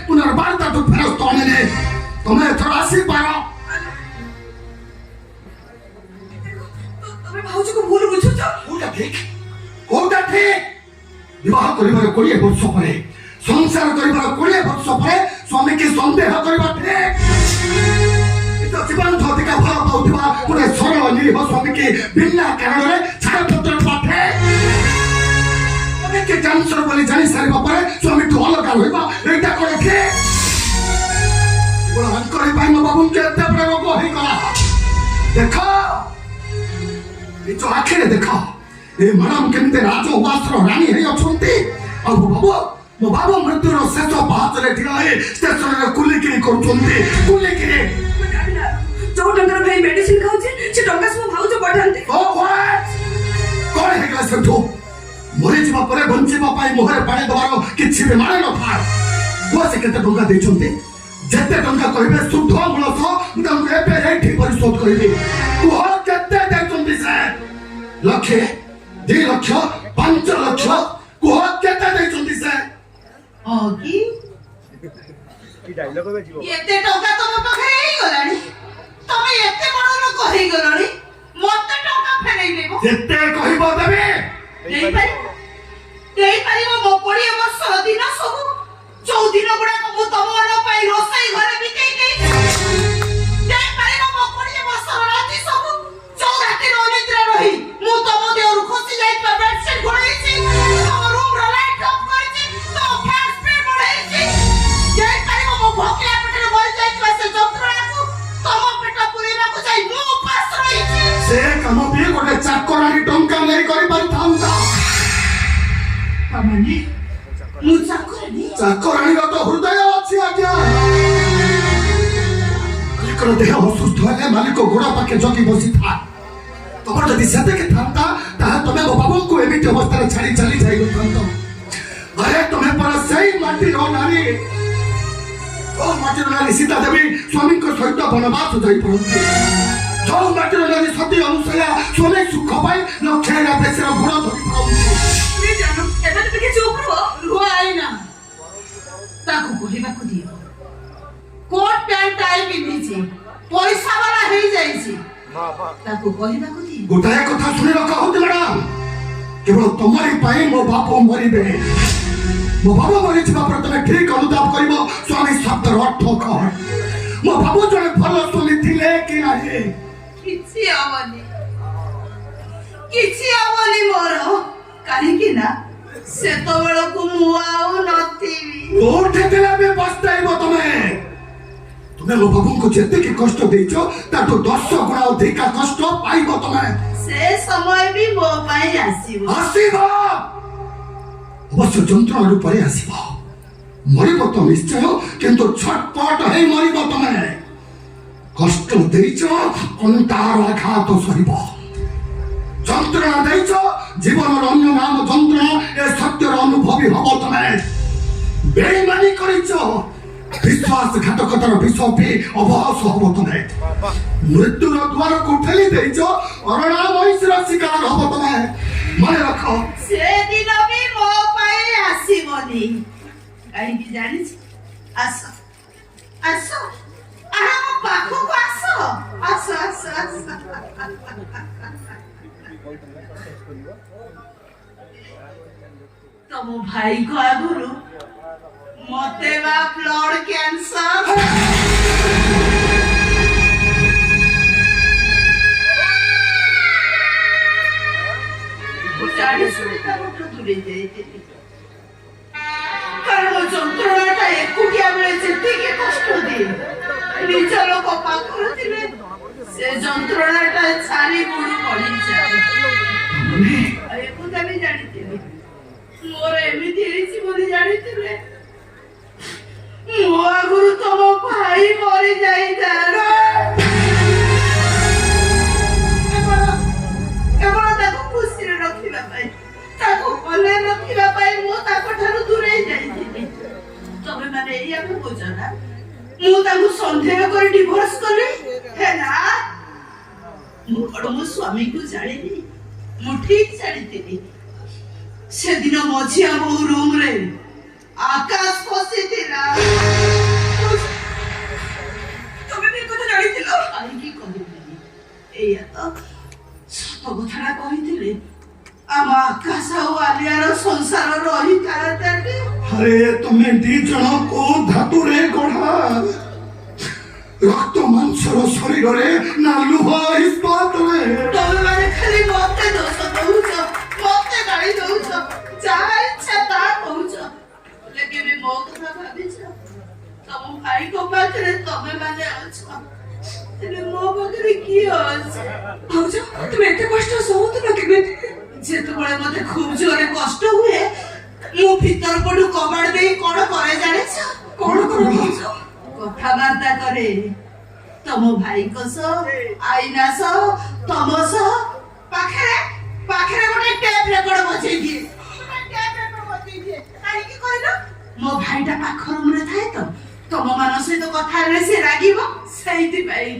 पुनर्वार्ता तो फेरस्त तुम्हें थोड़ा सी पारो भाउजी को भूल बुझुछ कोटा ठीक विवाह करिबार 20 वर्ष परे संसार करिबार 20 वर्ष परे स्वामी के संदेह करिबा ठीक तो जीवन अधिका भल पाउथिबा पुरे सरल निरीह स्वामी के बिना कारण रे छाड़पत्र पाठे के कैंसर बोली जानी सारिबा परे स्वामी तो अलग होइबा एटा करे ठीक बोला मन करे पाई मो बाबू के एते बड़ रोग होई गला देखो ये जो आखिर देखो ये मैडम केमते राजो वास्त्र रानी है अछंती आ मो बाबू मृत्युर शेष पाहाच रे ठिया है स्टेशन रे कुलिकिरी करूछंती कुलिकिरी जो डंगर भाई मेडिसिन खाउछे से डंगा सब भाउज पठांते ओ व्हाट कोन हे गला सेठो मरे जीवा परे बंचीबा पाई मोहरे पाणी दबारो किछि भी माने न था वो से केते डंगा देछंती जत्ते डंगा कहबे शुद्ध मूलस मुदम एबे एठी परिशोध करिबी तू हो केते देछंती से लक्षे 2 लाख 5 लाख को केते देछंती से ओगी ई डायलॉग बे जीवो एते टका तम पाखे हेई गलानी तमे एते बड़ लोक हेई गलानी मते टका फेरै देबो जत्ते कहबो देबे देई पारी मो 20 वर्ष दिन सब 14 दिन गुडा को मु तम मान पाई रोसई घरे बितेई देई देई पारी मो 20 वर्ष राती सब 14 दिन निद्रा रही मु तम देउर खुशी जाई पे बेडशीट घोड़ाईची तम रूम रो लाइट ऑफ करची तो फैन स्पीड बढ़ाईची देई पारी मो भोकला पेटरे मर जाई से जंत्रणा को तम पेट पुरीना को जाई मु पास रहीची से काम भी गोटे चाकरानी टंका नहीं करि पारथांता तमने मु चाकरानी तो हृदय अच्छी आज्ञा मालिक देह असुस्थ है मालिक गोड़ा पाखे जगी बसी था तुम जदि सेते के थांता ताहा तमे मो बाबू को एमिति अवस्था रे छाड़ी चली जाई गंतो अरे तुम्हें पर सही माटी रो नारी ओ माटी रो नारी सीता देवी स्वामी को सहित वनवास जाई पड़ती जो माटी रो नारी सती अनुसया सोने सुख पाई लक्षेरा बेसरा गुण धरि पड़ती मैं जानो एबे तो के चुप रो आई ना ताकू कहबा को दियो कोट पैंट टाई पिन्ही छी पैसा वाला हेई जाई छी ताकू कहबा को दियो गोटाए कथा सुनि रखा होत मैडम केवल तुम्हारी पाई मो बापो मरिबे मो बाबा मरि छिबा पर तमे ठीक अनुताप करिवो स्वामी शब्द अर्थ कह मो बाबू जने भल स्वामी थिले कि नाही किछि आवनी मोर काहे कि ना से तो बड़ को मुआउ नथिबी कोठे तेला बे बस्ताइबो तुम्हें मो बाबू को जेते के कष्ट देइछो ता तो 10 गुणा अधिक कष्ट पाइबो तुम्हें से समय भी मो पाई आसीबो अवश्य जंत्रणा रूपरे आसीबो मरिबो तो निश्चय किंतु छटपट है मरिबो तुम्हें कष्ट देइछो अंतार आघात सहिबो जंत्रणा देइछो जीवन अन्य नाम जंत्रणा ए सत्यर अनुभवी हबो तुम्हें बेईमानी करिछो विश्वासघातकतार विष पी अवहस हब तुम्हें मृत्युर द्वार को ठेली देइछो अरणा महिषर शिकार हब तुम्हें मन रख से दिन भी मो पाई आसीबनी काहे कि जानिछ आसो आसो आहा मो पाखो को आसो आसो आसो आसो तम भाई को आगुरु मते बा ब्लड कैंसर बुचाड़ी सुनिता मोटो दूरे जाइते कारण जंत्रणाटा एकुटिया बेले जेतिके कष्ट दे निज लोक पाखरु थिले से जंत्रणाटा छारी गुडु पड़ी जाए अरे को जानी जानिते मोर एमिति हेछि बोली जानिते ଭାବୁଛ ନା ମୁଁ ତାଙ୍କୁ ସନ୍ଦେହ କରି ଡିଭୋର୍ସ କଲି ହେଲା ମୁଁ କଣ ମୋ ସ୍ୱାମୀକୁ ଜାଣିନି ମୁଁ ଠିକ ଜାଣିଥିଲି ସେଦିନ ମଝିଆ ବୋହୁ ରୁମରେ ଆକାଶ ବସିଥିଲା ତମେ ବି କଥା ଜାଣିଥିଲ କାହିଁକି କହିବିନି ଏଇଆ ତ ସତ କଥାଟା କହିଥିଲେ ଆମ ଆକାଶ ଆଉ ଆଲିଆର ସଂସାର ରହିଥାନ୍ତାଟି अरे तुम्हें दी जन को धातु रे गढ़ा रक्त मांसर शरीर रे ना लुहा इस्पात रे ତମେ ମାନେ ଖାଲି ମତେ ଦୋଷ ଦଉଛ ମତେ ଗାଳି ଦଉଛ ଯାହା ଇଚ୍ଛା ତା କହୁଛ ହେଲେ କେବେ ମୋ କଥା ଭାବିଛ ତମ ଭାଇଙ୍କ ପାଖରେ ତମେ ମାନେ ଅଛ ହେଲେ ମୋ ପାଖରେ କିଏ ଅଛି ଭାଉଜ ତୁମେ ଏତେ କଷ୍ଟ ସହୁଥିଲ କେମିତି ଯେତେବେଳେ ମତେ ଖୁବ ଜୋରେ କଷ୍ଟ ହୁଏ ମୁଁ ଭିତର ପଟୁ କବାଟ ଦେଇ କଣ କରେ ଜାଣିଛ କଣ କର ଭାଉଜ କଥାବାର୍ତ୍ତା କରେ ତମ ଭାଇଙ୍କ ସହ ଆଇନା ସହ ତମ ସହ ପାଖରେ ପାଖରେ ଗୋଟେ ଟେପ୍ ରେକର୍ଡ ବଜେଇ ଦିଏ କାହିଁକି କହିଲ ମୋ ଭାଇଟା ପାଖ ରୁମରେ ଥାଏ ତ ତମ ମାନଙ୍କ ସହିତ କଥା ହେଲେ ସେ ରାଗିବ ସେଇଥିପାଇଁ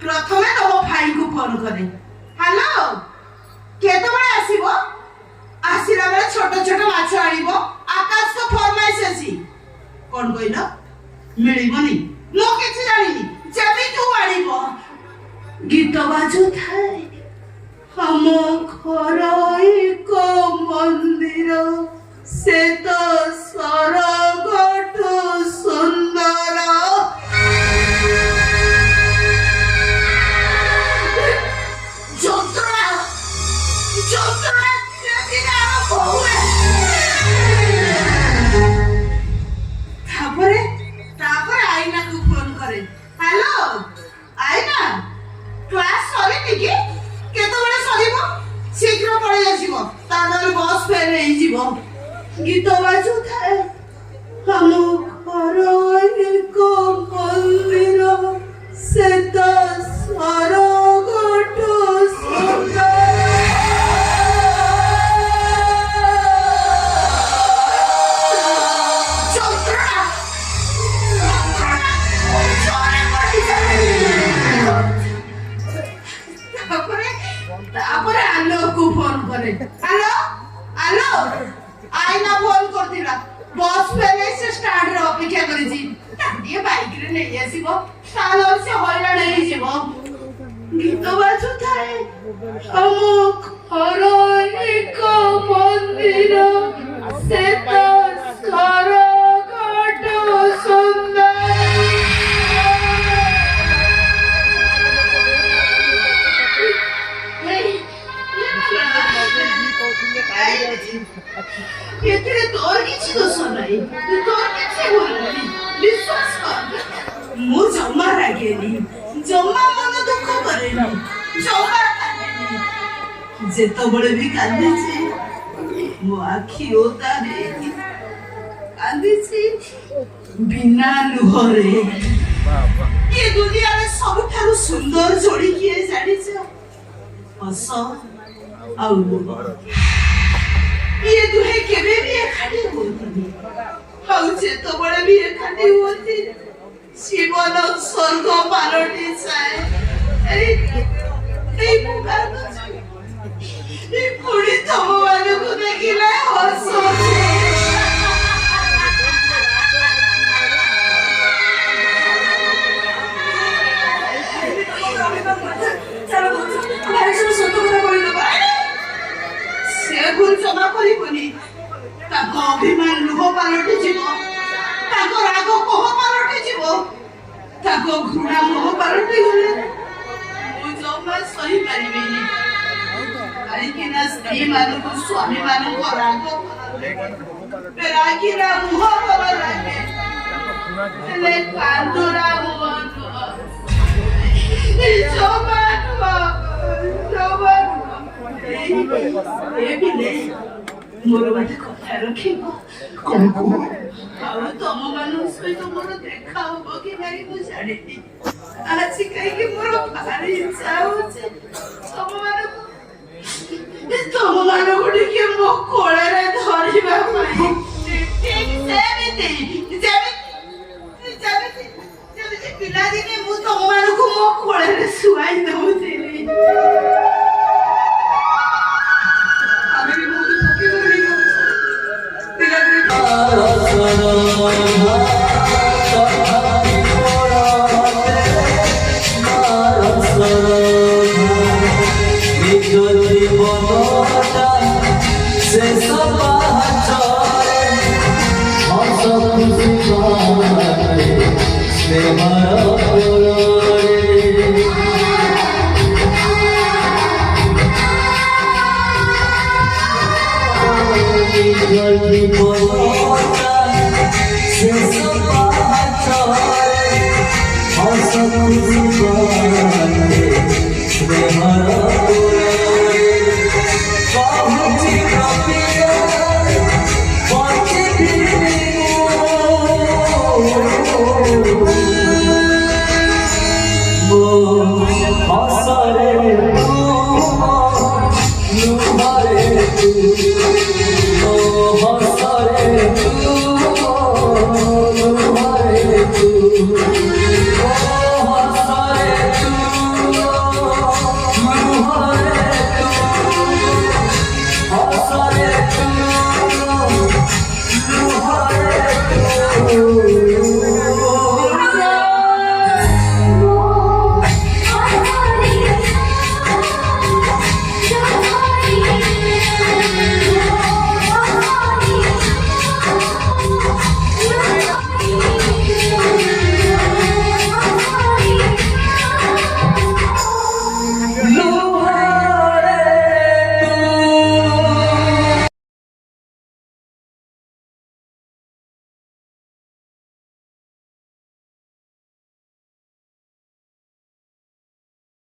ପ୍ରଥମେ ତମ ଭାଇଙ୍କୁ ଫୋନ କରେ ହ୍ୟାଲୋ କେତେବେଳେ ଆସିବ ଆସିଲା ବେଳେ ଛୋଟ ଛୋଟ ମାଛ ଆଣିବ ଆକାଶଙ୍କ ଫରମାଇଶ ଅଛି କଣ କହିଲ ମିଳିବନି ମୁଁ କିଛି ଜାଣିନି ଯେମିତି ଆଣିବ ଗୀତ ବାଜୁଥାଏ ଆମ ଘର ଏକ ମନ୍ଦିର ସେ ତ ସ୍ୱର୍ଗଠୁ ସୁନ୍ଦର ଯନ୍ତ୍ରଣା ଯନ୍ତ୍ରଣା ଧୀରେ ଧୀରେ ଆରମ୍ଭ ହୁଏ ତାପରେ ଆଇନାକୁ ଫୋନ କରେ ହ୍ୟାଲୋ ଆଇନା କ୍ଲାସ ସରିନି କି କେତେବେଳେ ସରିବ ଶୀଘ୍ର ପଳେଇ ଆସିବ ତାପରେ ବସ୍ ଫେଲ୍ ହେଇଯିବ ଗୀତ ବାଜୁଥାଏ ଆମ ଘର ଏକ ମନ୍ଦିର ସେ ତ ସ୍ୱର୍ଗଠୁ ସୁନ୍ଦର ତାପରେ ଆଲୋକକୁ ଫୋନ କରେ ହ୍ୟାଲୋ ହ୍ୟାଲୋ ଆଇନା ଫୋନ କରିଥିଲା ବସ୍ ଫେଲେ ସେ ଷ୍ଟାଣ୍ଡରେ ଅପେକ୍ଷା କରିଛି ଟିକେ ବାଇକରେ ନେଇ ଆସିବ ତାହେଲେ ସେ ହଇରାଣ ହେଇଯିବ ଗୀତ ବାଜୁଥାଏ ଆମ ଘର ଏକ ମନ୍ଦିର ସେ ତ ସ୍ୱର୍ଗଠୁ ସୁନ୍ଦର ଏଥିରେ ତୋର କିଛି ଦୋଷ ନାହିଁ ତୋର କିଛି ଭୁଲ ନାହିଁ ବିଶ୍ୱାସ କର ମୁଁ ଜମା ରାଗେନି ଜମା ମନ ଦୁଃଖ କରେନି ଜମା କାନ୍ଦେନି ଯେତେବେଳେ ବି କାନ୍ଦିଛି ମୋ ଆଖି ଓଦା ହେଇକି କାନ୍ଦିଛି ବିନା ଲୁହରେ ଏ ଦୁନିଆରେ ସବୁଠାରୁ ସୁନ୍ଦର ଯୋଡ଼ି କିଏ ଜାଣିଛ ହସ ଆଉ ଲୁହ ये दुहे केबे भी एखादी होती हाउ जेतबळे भी एखादी होती जीवन स्वर्ग पालटी जाए ए मुगार ए पुडी तम मानको देखिले हसो चलो भाई सब सत কথা কইলো ভাই ସେ ଭୁଲ ଜମା କରିବନି ତାଙ୍କ ଅଭିମାନ ଲୁହ ପାଲଟି ଯିବ ତାଙ୍କ ରାଗ କୋହ ପାଲଟି ଯିବ ତାଙ୍କ ଘୃଣା ମୋହ ପାଲଟି ଗଲେ ମୁଁ ଜମା ସହିପାରିବିନି କାହିଁକି ନା ସ୍ତ୍ରୀ ମାନଙ୍କୁ ସ୍ୱାମୀ ମାନଙ୍କ ରାଗ ରାଗିଲା ମୁହ ଭଲ ଲାଗେ ହେଲେ କାନ୍ଦୁରା ମୁହ ଜମା ମୋର ଗୋଟେ କଥା ରଖିବ कौन को ଆଉ ତମ ମାନଙ୍କ ସହିତ ମୋର ଦେଖା ହବ କି ନାହିଁ ମୁଁ ଜାଣିନି ଆଜି କାହିଁକି ମୋର ଭାରି ଇଚ୍ଛା ହଉଛି ତମ ମାନଙ୍କୁ ଟିକେ ମୋ କୋଳରେ ଧରିବା ପାଇଁ ଠିକ ସେମିତି ପିଲାଦିନେ ମୁଁ ତମମାନଙ୍କୁ ମୋ କୋଳରେ ଶୁଆଇ ଦଉଥିଲି। ଆମେ ବି ବହୁତ ଥକି ଗଲୁଣି से